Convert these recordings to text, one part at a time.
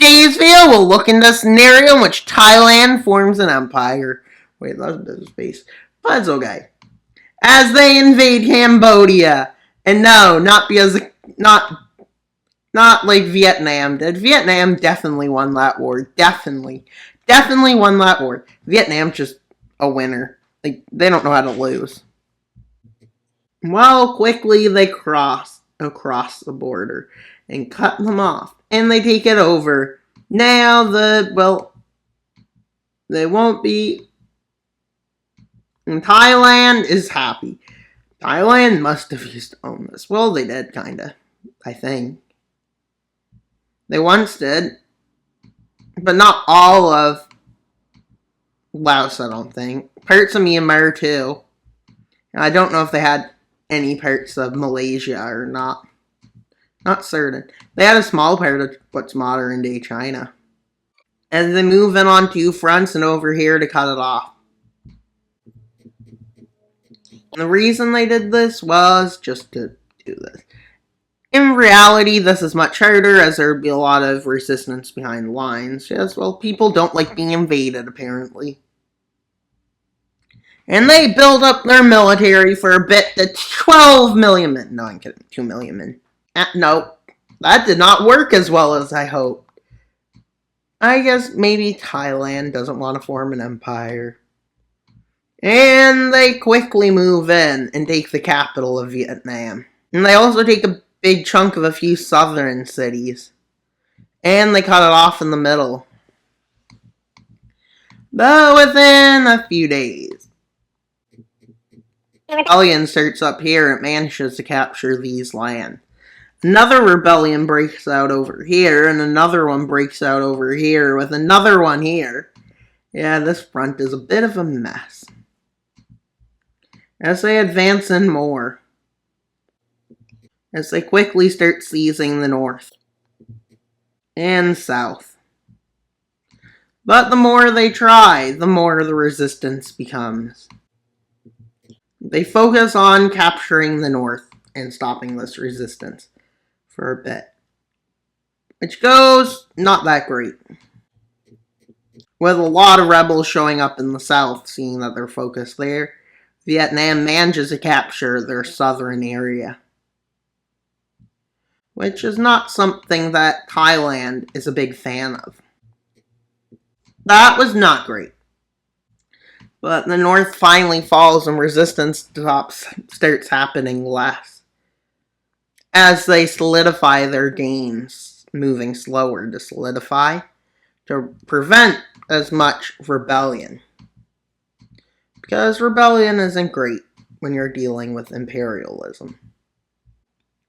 today's video, we'll look into a scenario in which Thailand forms an empire. Wait, that's a bit of space. But it's okay. As they invade Cambodia. And no, not because, not like Vietnam did. Vietnam definitely won that war. Definitely won that war. Vietnam's just a winner. Like, they don't know how to lose. Well, quickly they cross across the border and cut them off. And they take it over. Now they won't be. And Thailand is happy. Thailand must have used to own this. Well, they did, kinda. I think. They once did. But not all of Laos, I don't think. Parts of Myanmar, too. And I don't know if they had any parts of Malaysia or not. Not certain. They had a small part of what's modern-day China. And they move in on two fronts and over here to cut it off. And the reason they did this was just to do this. In reality, this is much harder as there would be a lot of resistance behind the lines. Yes, well, people don't like being invaded, apparently. And they build up their military for a bit to 12 million men. No, I'm kidding. 2 million men. No, that did not work as well as I hoped. I guess maybe Thailand doesn't want to form an empire. And they quickly move in and take the capital of Vietnam. And they also take a big chunk of a few southern cities. And they cut it off in the middle. But within a few days, rebellion starts up here and manages to capture these lands. Another rebellion breaks out over here, and another one breaks out over here, with another one here. Yeah, this front is a bit of a mess. As they advance in more. As they quickly start seizing the north. And south. But the more they try, the more the resistance becomes. They focus on capturing the north and stopping this resistance for a bit. Which goes not that great. With a lot of rebels showing up in the south, seeing that they're focused there, Vietnam manages to capture their southern area. Which is not something that Thailand is a big fan of. That was not great. But the north finally falls and resistance starts happening less. As they solidify their gains, moving slower to solidify, to prevent as much rebellion. Because rebellion isn't great when you're dealing with imperialism.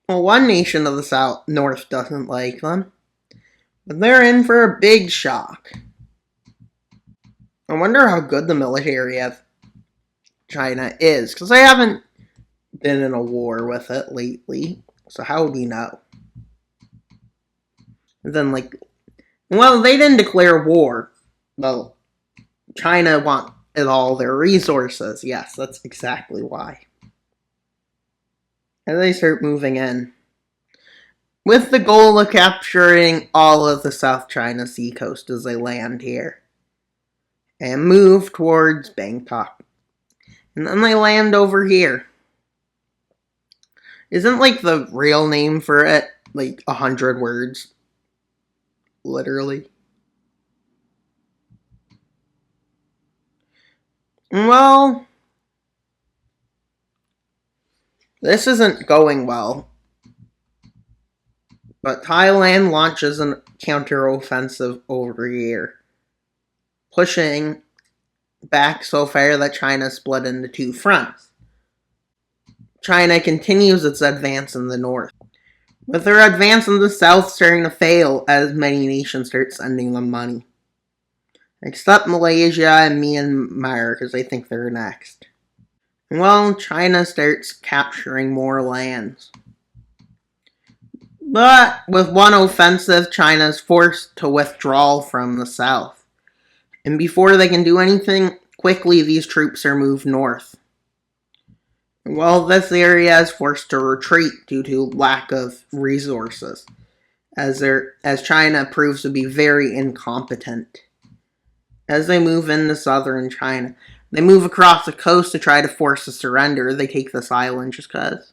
Well, one nation of the north doesn't like them, but they're in for a big shock. I wonder how good the military of China is, because I haven't been in a war with it lately. So how would we know? And then, well, they didn't declare war. Well, China wanted all their resources. Yes, that's exactly why. And they start moving in. With the goal of capturing all of the South China Sea coast as they land here. And move towards Bangkok. And then they land over here. Isn't, the real name for it, 100 words? Literally. Well, this isn't going well. But Thailand launches a counteroffensive over here. Pushing back so far that China split into two fronts. China continues its advance in the north, with their advance in the south starting to fail as many nations start sending them money. Except Malaysia and Myanmar, because they think they're next. Well, China starts capturing more lands. But with one offensive, China is forced to withdraw from the south. And before they can do anything, quickly these troops are moved north. Well, this area is forced to retreat due to lack of resources, as China proves to be very incompetent. As they move into southern China, they move across the coast to try to force a surrender. They take this island just because.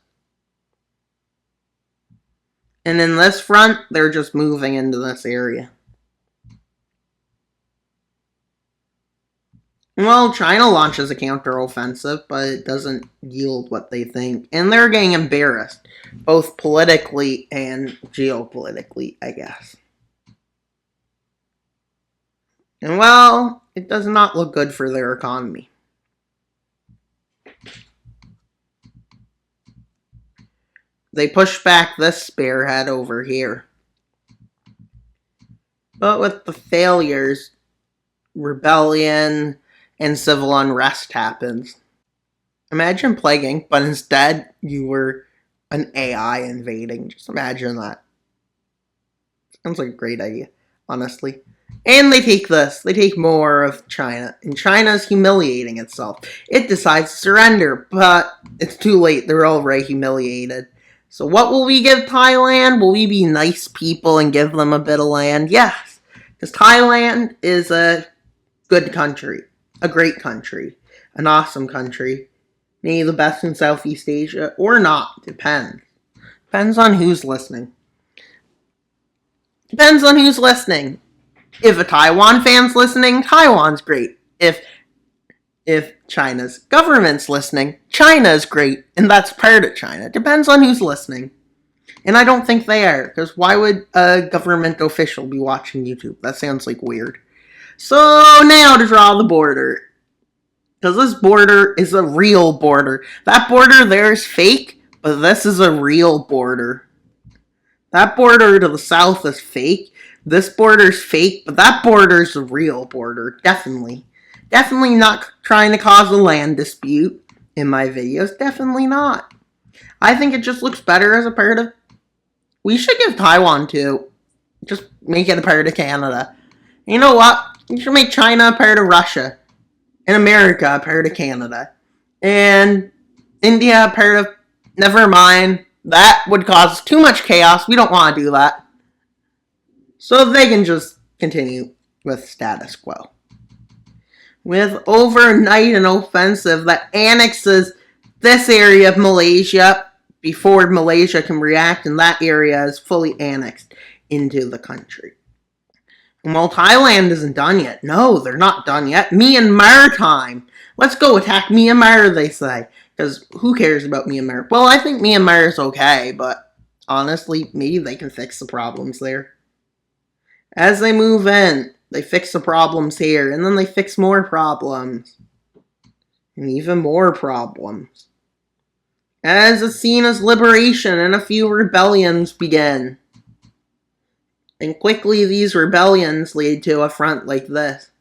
And in this front, they're just moving into this area. Well, China launches a counteroffensive, but it doesn't yield what they think. And they're getting embarrassed, both politically and geopolitically, I guess. And well, it does not look good for their economy. They push back this spearhead over here. But with the failures, rebellion and civil unrest happens. Imagine plaguing, but instead you were an AI invading. Just imagine that. Sounds like a great idea, honestly. And they take this. They take more of China. And China's humiliating itself. It decides to surrender, but it's too late. They're already humiliated. So what will we give Thailand? Will we be nice people and give them a bit of land? Yes. Because Thailand is a good country. A great country. An awesome country. Maybe the best in Southeast Asia. Or not. Depends. Depends on who's listening. Depends on who's listening. If a Taiwan fan's listening, Taiwan's great. If China's government's listening, China's great. And that's part of China. Depends on who's listening. And I don't think they are. Because why would a government official be watching YouTube? That sounds like weird. So now to draw the border. Because this border is a real border. That border there is fake, but this is a real border. That border to the south is fake. This border's fake, but that border's a real border. Definitely. Definitely not trying to cause a land dispute in my videos. Definitely not. I think it just looks better as a part of... We should give Taiwan to. Just make it a part of Canada. You know what? You should make China a part of Russia. And America a part of Canada. And India a part of... Never mind. That would cause too much chaos. We don't want to do that. So they can just continue with status quo. With overnight an offensive that annexes this area of Malaysia before Malaysia can react, and that area is fully annexed into the country. And while Thailand isn't done yet, no, they're not done yet. Myanmar time. Let's go attack Myanmar, they say. Because who cares about Myanmar? Well, I think Myanmar is okay, but honestly, maybe they can fix the problems there. As they move in, they fix the problems here, and then they fix more problems. And even more problems. As it's seen as liberation, and a few rebellions begin. And quickly these rebellions lead to a front like this.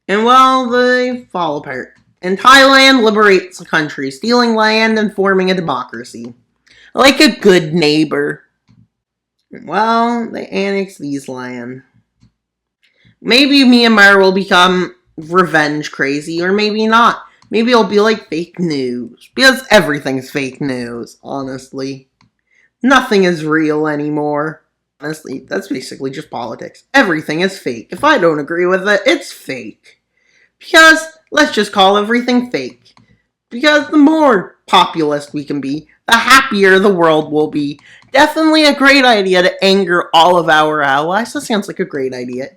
And well, they fall apart. And Thailand liberates the country, stealing land and forming a democracy. Like a good neighbor. Well, they annex these land. Maybe Myanmar will become revenge crazy, or maybe not. Maybe it'll be like fake news. Because everything's fake news, honestly. Nothing is real anymore. Honestly, that's basically just politics. Everything is fake. If I don't agree with it, it's fake. Because, let's just call everything fake. Because the more populist we can be, the happier the world will be. Definitely a great idea to anger all of our allies. That sounds like a great idea.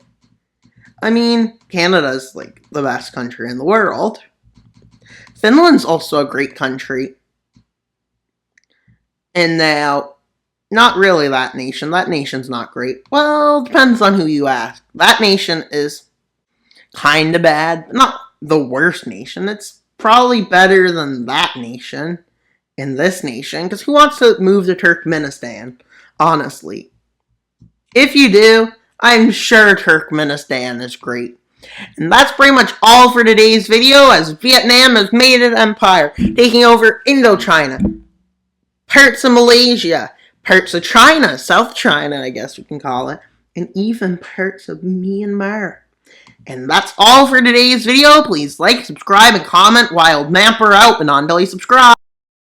I mean, Canada's like the best country in the world. Finland's also a great country. And now, not really that nation. That nation's not great. Well, depends on who you ask. That nation is kinda bad. Not the worst nation. It's probably better than that nation. In this nation, because who wants to move to Turkmenistan, honestly? If you do, I'm sure Turkmenistan is great. And that's pretty much all for today's video, as Vietnam has made an empire, taking over Indochina, parts of Malaysia, parts of China, South China, I guess we can call it, and even parts of Myanmar. And that's all for today's video. Please like, subscribe, and comment. Wild Mapper out, and until you subscribe.